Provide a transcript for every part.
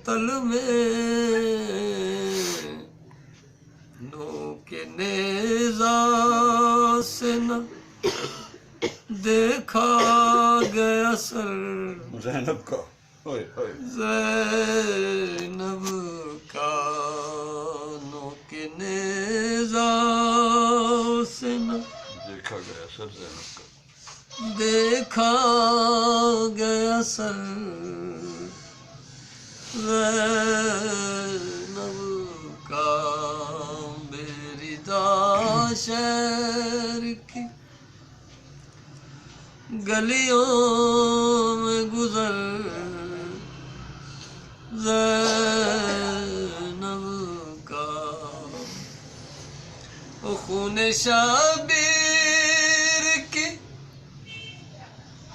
तल में नोके नेज़ा से न देखा गया सर ज़ैनब का ज़ैनब का नोके नेज़ा से न देखा गया सर ज़ैनब का देखा गया सर ज़ैनब का बेरिदा शहर की गलियों में गुजर ज़ैनब का खून शबीर की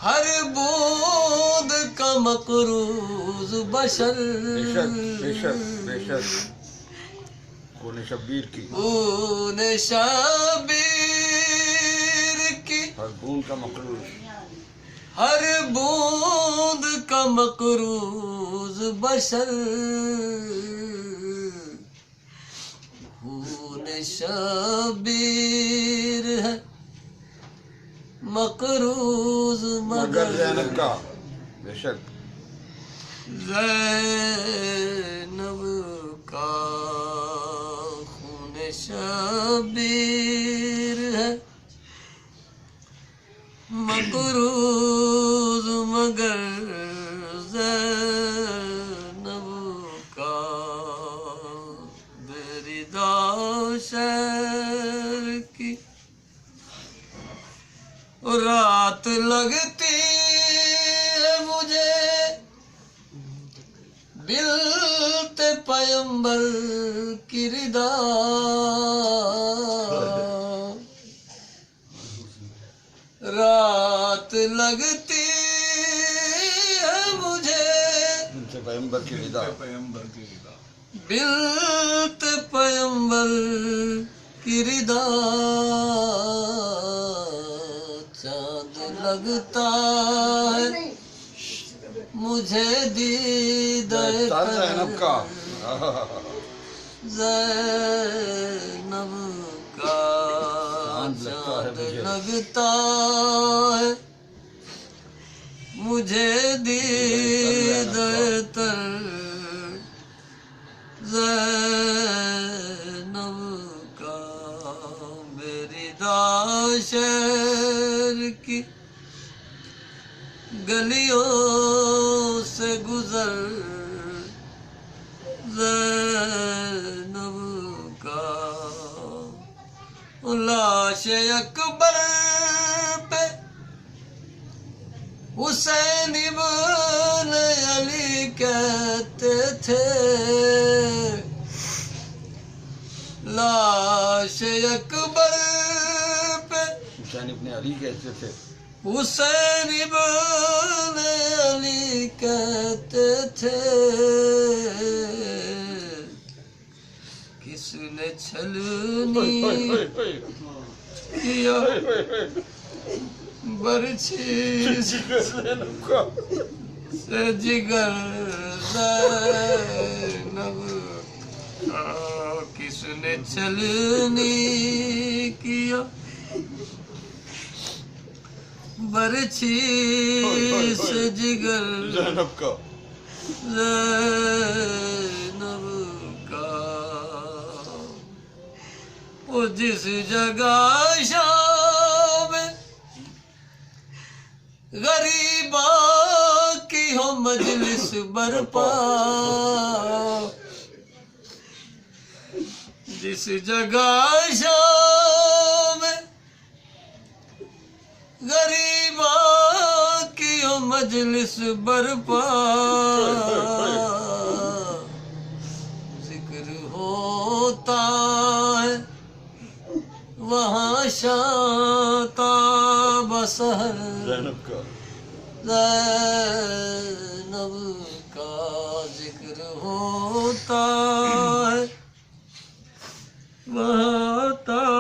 हर बूंद का मकरूज बशर बेशक बेशक खून शब्बीर की खून शबीर की हर बूंद का मकरूज हर बूंद का मकरूज बशर खून शबीर है मकरूज मगर ज़ैनब का बेशक ज़ैनब का खून शबीर है मकरूज मगर ज़ैनब का बेरिदा शहर की रात लगती है मुझे बिलते पैगंबर की रिदा रात लगती है मुझे उनसे पैगंबर की रिदा बिलते पैगंबर की रिदा चाँद लगता है मुझे दीदार ज़ैनब का ज़ैनब का चाँद लगता है मुझे दीदार ज़ैनब का बेरिदा शहर की गलियों से गुजर ज़ैनब का लाश अकबर पे हुसैन इब्न अली कहते थे लाश अकबर पे हुसैन इब्न अली कहते थे हुसैन इब्न अली कहते थे किसने छलनी किया बरछी से जिगर ज़ैनब का किसने छलनी किया बरछी से जिगर ज़ैनब का ज़ैनब का वो जिस जगह शाम गरीबा की हो मजलिस बरपा जिस जगह शाम गरीबा की हो मजलिस बरपा जिक्र होता है वहाँ शाता बसहर ज़ैनब का ज़ैनब का जिक्र होता है वहाँ ताबसर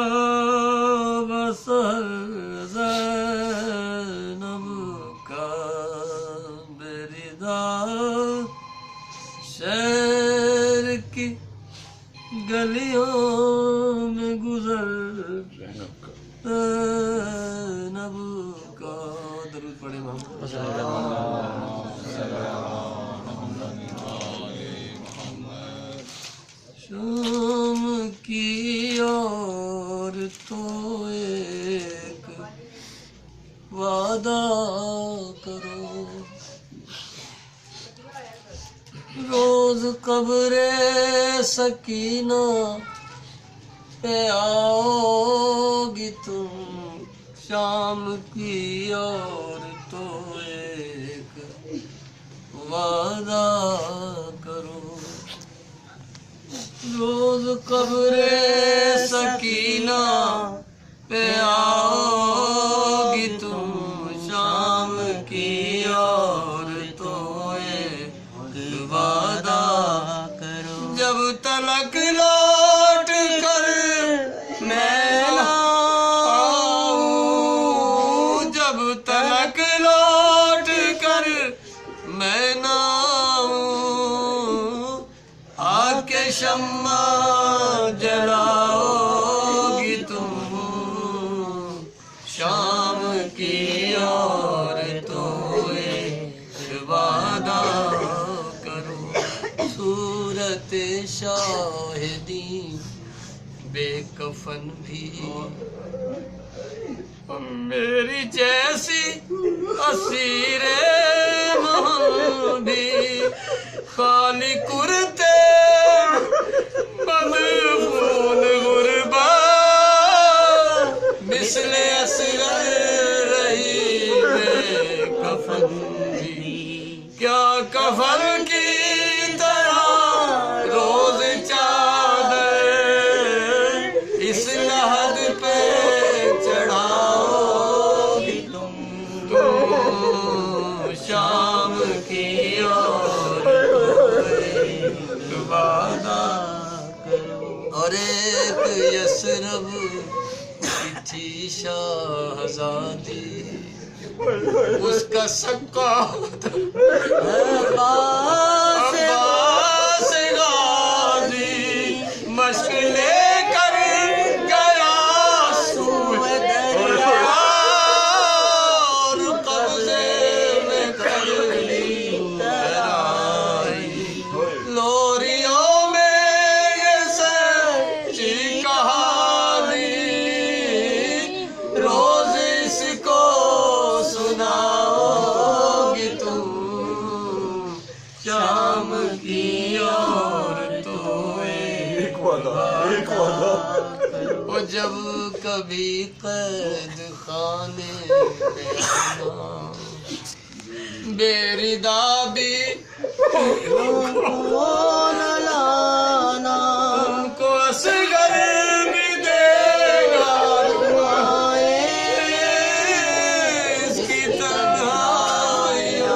ज़ैनब का बेरिदा शहर की गलियों में गुजर ज़ैनब का नब का। दरूद पढ़े मोहम्मद। शाम की और तो एक वादा करो, रोज कब्रे सकीना पे आओगी तुम, शाम की और तो एक वादा करो, रोज कब्रे सकीना पे आओगी तुम, शाम की और तो एक वादा करो, जब तलक लौट कर मैं ना आऊं, जब तलक लौट कर मैं ना आऊं, आके शम्मा जलाओगी तुम, शाम की और तो एक वादा करो, सूरत शाहिदी बेकफन भी मेरी जैसी असीरे मोहम्मद भी, खाली कुर्ते मदफून गुरबा मिसले असगर रही बेकफन भी, क्या कफन की तरह रोज चादर इस लहद पे चढ़ाओगी तुम, शाम की और वादा करो। और एक यसरब की थी शाहजादी, उसका सक्का अब्बास गाजी, मश्क लेकर गया सूए दरिया, और कब्जे में कर ली तराई, लोरियों में ये सच्ची कहानी, रोज इसको सुनाओगी तुम, शाम की और तो एक वादा वो जब कभी कैद खाने में आना, बेरिदा भी तुमको असगर भी देगा, इसकी तन्हाइयों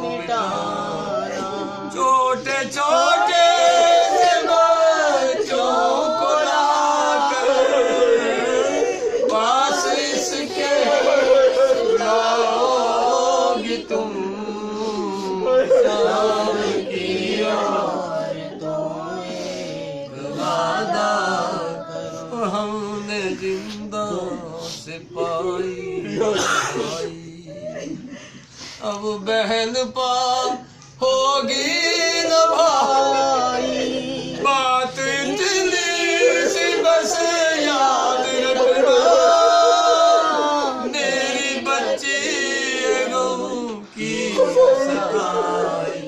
मिटाना, छोटे छोटे बच्चों को लाकर पास इसके लाओगी तुम, शाम की और तो एक वादा करो, हमने जिंदा सिपाही अब बहन पा होगी न भाई, बात इतनी सी बस याद रखना, मेरी बच्ची गम की सगाई,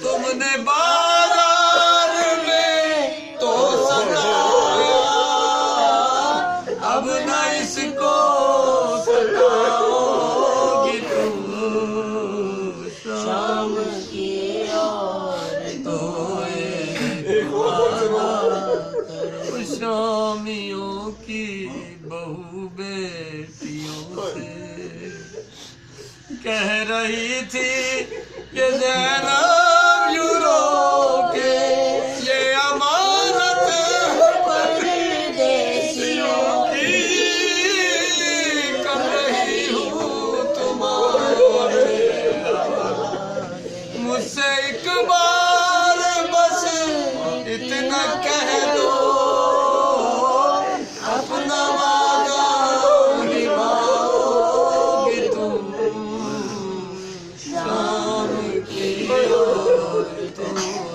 तुमने बाजार में तो सताया, अब न इसको सताओगी तुम, शाम की और तो एक वादा करो, शामियों की बहू बेटियों से कह रही थी कि ज़ैनब यूरो के ये अमानत परदेसियों की, कर रही हूँ तुम्हारे मुझसे एक बार और तू